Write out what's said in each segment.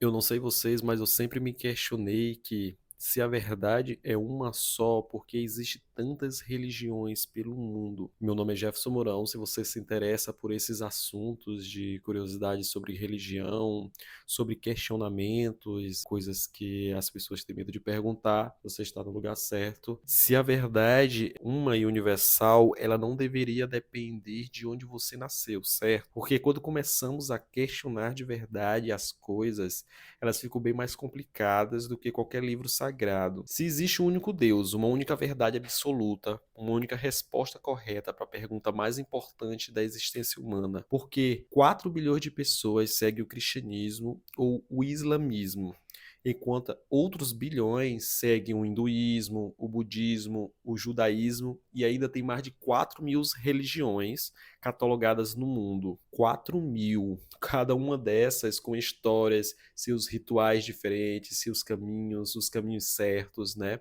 Eu não sei vocês, mas eu sempre me questionei que se a verdade é uma só, por que existe tantas religiões pelo mundo? Meu nome é Jefferson Mourão. Se você se interessa por esses assuntos de curiosidade sobre religião, sobre questionamentos, coisas que as pessoas têm medo de perguntar, você está no lugar certo. Se a verdade é uma e universal, ela não deveria depender de onde você nasceu, certo? Porque quando começamos a questionar de verdade as coisas, elas ficam bem mais complicadas do que qualquer livro sagrado. Se existe um único Deus, uma única verdade absoluta, uma única resposta correta para a pergunta mais importante da existência humana, por que 4 bilhões de pessoas seguem o cristianismo ou o islamismo? Enquanto outros bilhões seguem o hinduísmo, o budismo, o judaísmo e ainda tem mais de 4.000 religiões catalogadas no mundo. 4.000, cada uma dessas com histórias, seus rituais diferentes, seus caminhos, os caminhos certos, né?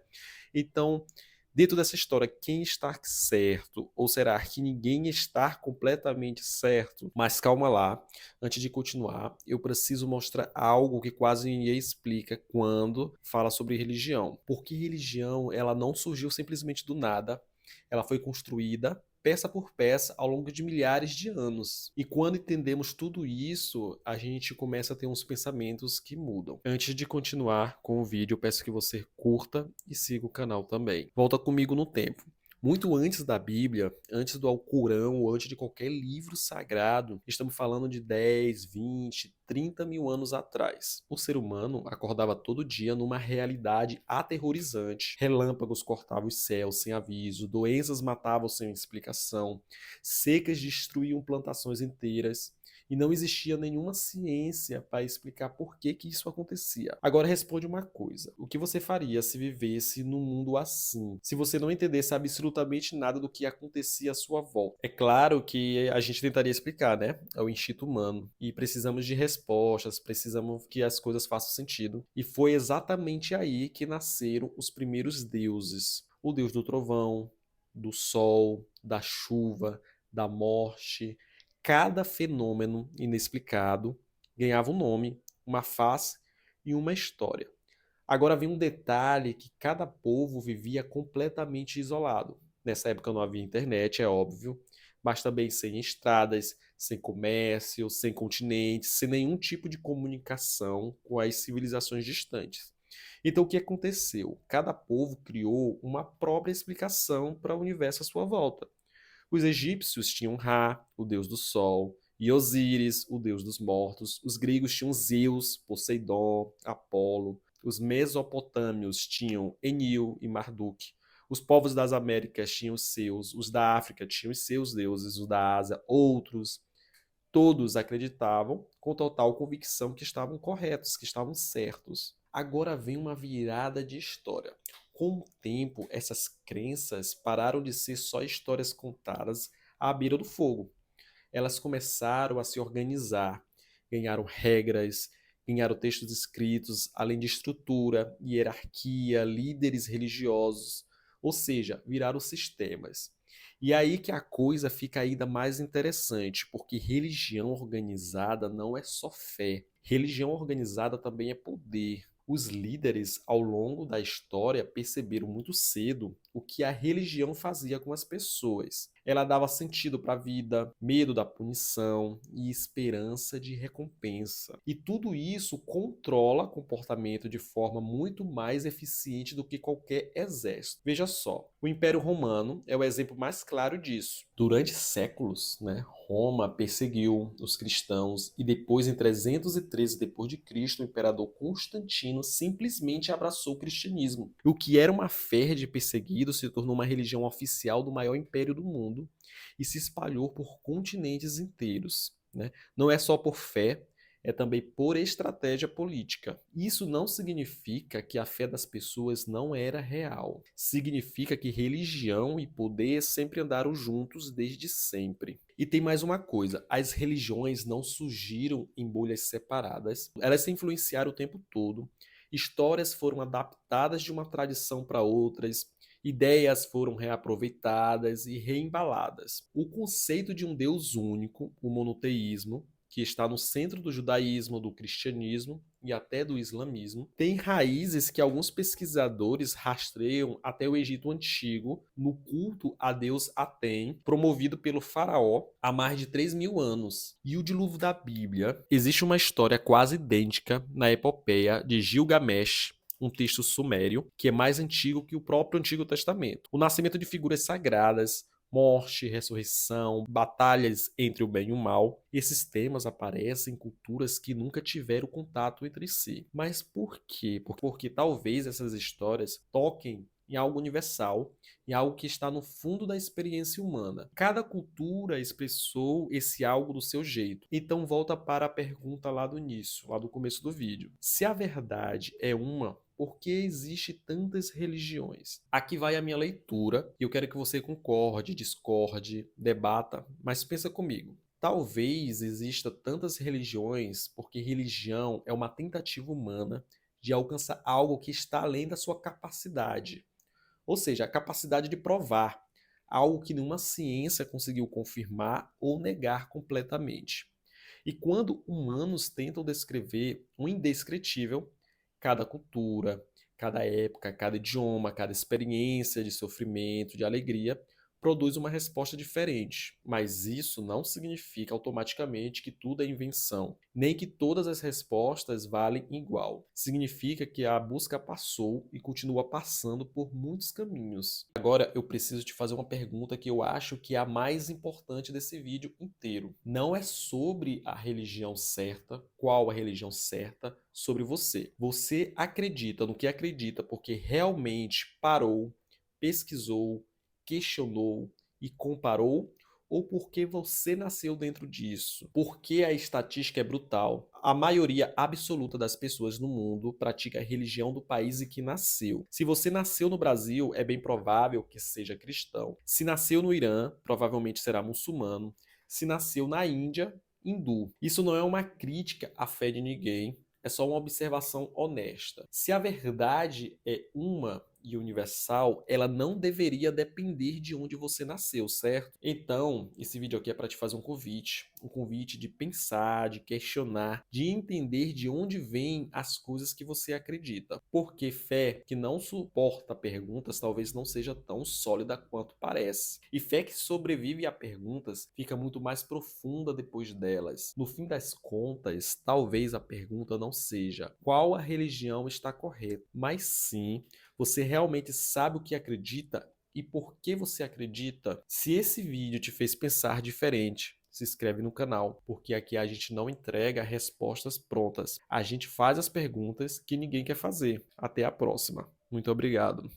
Então, dentro dessa história, quem está certo? Ou será que ninguém está completamente certo? Mas calma lá, antes de continuar, eu preciso mostrar algo que quase ninguém explica quando fala sobre religião. Porque religião, ela não surgiu simplesmente do nada, ela foi construída peça por peça ao longo de milhares de anos. E quando entendemos tudo isso, a gente começa a ter uns pensamentos que mudam. Antes de continuar com o vídeo, eu peço que você curta e siga o canal também. Volta comigo no tempo. Muito antes da Bíblia, antes do Alcorão ou antes de qualquer livro sagrado, estamos falando de 10, 20, 30 mil anos atrás. O ser humano acordava todo dia numa realidade aterrorizante. Relâmpagos cortavam os céus sem aviso, doenças matavam sem explicação, secas destruíam plantações inteiras, e não existia nenhuma ciência para explicar por que que isso acontecia. Agora responde uma coisa: o que você faria se vivesse num mundo assim? Se você não entendesse absolutamente nada do que acontecia à sua volta? É claro que a gente tentaria explicar, né? É o instinto humano. E precisamos de respostas, precisamos que as coisas façam sentido. E foi exatamente aí que nasceram os primeiros deuses. O deus do trovão, do sol, da chuva, da morte. Cada fenômeno inexplicado ganhava um nome, uma face e uma história. Agora vem um detalhe que cada povo vivia completamente isolado. Nessa época não havia internet, é óbvio, mas também sem estradas, sem comércio, sem continentes, sem nenhum tipo de comunicação com as civilizações distantes. Então o que aconteceu? Cada povo criou uma própria explicação para o universo à sua volta. Os egípcios tinham Ra, o deus do sol, e Osíris, o deus dos mortos. Os gregos tinham Zeus, Poseidon, Apolo. Os mesopotâmios tinham Enil e Marduk. Os povos das Américas tinham os seus, os da África tinham os seus deuses, os da Ásia, outros. Todos acreditavam com total convicção que estavam corretos, que estavam certos. Agora vem uma virada de história. Com o tempo, essas crenças pararam de ser só histórias contadas à beira do fogo. Elas começaram a se organizar, ganharam regras, ganharam textos escritos, além de estrutura, hierarquia, líderes religiosos, ou seja, viraram sistemas. E aí que a coisa fica ainda mais interessante, porque religião organizada não é só fé. Religião organizada também é poder. Os líderes, ao longo da história, perceberam muito cedo o que a religião fazia com as pessoas. Ela dava sentido para a vida, medo da punição e esperança de recompensa. E tudo isso controla comportamento de forma muito mais eficiente do que qualquer exército. Veja só, o Império Romano é o exemplo mais claro disso. Durante séculos, né, Roma perseguiu os cristãos e depois, em 313 d.C., o imperador Constantino simplesmente abraçou o cristianismo. O que era uma fé de perseguidos se tornou uma religião oficial do maior império do mundo e se espalhou por continentes inteiros, né? Não é só por fé, é também por estratégia política. Isso não significa que a fé das pessoas não era real. Significa que religião e poder sempre andaram juntos desde sempre. E tem mais uma coisa: as religiões não surgiram em bolhas separadas, elas se influenciaram o tempo todo. Histórias foram adaptadas de uma tradição para outras, ideias foram reaproveitadas e reembaladas. O conceito de um Deus único, o monoteísmo, que está no centro do judaísmo, do cristianismo e até do islamismo, tem raízes que alguns pesquisadores rastreiam até o Egito Antigo, no culto a deus Atem, promovido pelo faraó há mais de 3.000 anos. E o dilúvio da Bíblia, existe uma história quase idêntica na epopeia de Gilgamesh, um texto sumério, que é mais antigo que o próprio Antigo Testamento. O nascimento de figuras sagradas, morte, ressurreição, batalhas entre o bem e o mal. Esses temas aparecem em culturas que nunca tiveram contato entre si. Mas por quê? Porque talvez essas histórias toquem em algo universal, em algo que está no fundo da experiência humana. Cada cultura expressou esse algo do seu jeito. Então volta para a pergunta lá do início, lá do começo do vídeo. Se a verdade é uma, por que existe tantas religiões? Aqui vai a minha leitura e eu quero que você concorde, discorde, debata, mas pensa comigo. Talvez exista tantas religiões porque religião é uma tentativa humana de alcançar algo que está além da sua capacidade. Ou seja, a capacidade de provar algo que nenhuma ciência conseguiu confirmar ou negar completamente. E quando humanos tentam descrever o indescritível, cada cultura, cada época, cada idioma, cada experiência de sofrimento, de alegria, produz uma resposta diferente. Mas isso não significa automaticamente que tudo é invenção, nem que todas as respostas valem igual. Significa que a busca passou e continua passando por muitos caminhos. Agora eu preciso te fazer uma pergunta que eu acho que é a mais importante desse vídeo inteiro. Não é sobre a religião certa, qual a religião certa, sobre você. Você acredita no que acredita porque realmente parou, pesquisou, questionou e comparou, ou porque você nasceu dentro disso? Porque a estatística é brutal. A maioria absoluta das pessoas no mundo pratica a religião do país em que nasceu. Se você nasceu no Brasil, é bem provável que seja cristão. Se nasceu no Irã, provavelmente será muçulmano. Se nasceu na Índia, hindu. Isso não é uma crítica à fé de ninguém, é só uma observação honesta. Se a verdade é uma e universal, ela não deveria depender de onde você nasceu, certo? Então, esse vídeo aqui é para te fazer um convite de pensar, de questionar, de entender de onde vêm as coisas que você acredita. Porque fé que não suporta perguntas talvez não seja tão sólida quanto parece. E fé que sobrevive a perguntas fica muito mais profunda depois delas. No fim das contas, talvez a pergunta não seja qual a religião está correta, mas sim você realmente sabe o que acredita e por que você acredita? Se esse vídeo te fez pensar diferente, se inscreve no canal, porque aqui a gente não entrega respostas prontas. A gente faz as perguntas que ninguém quer fazer. Até a próxima. Muito obrigado.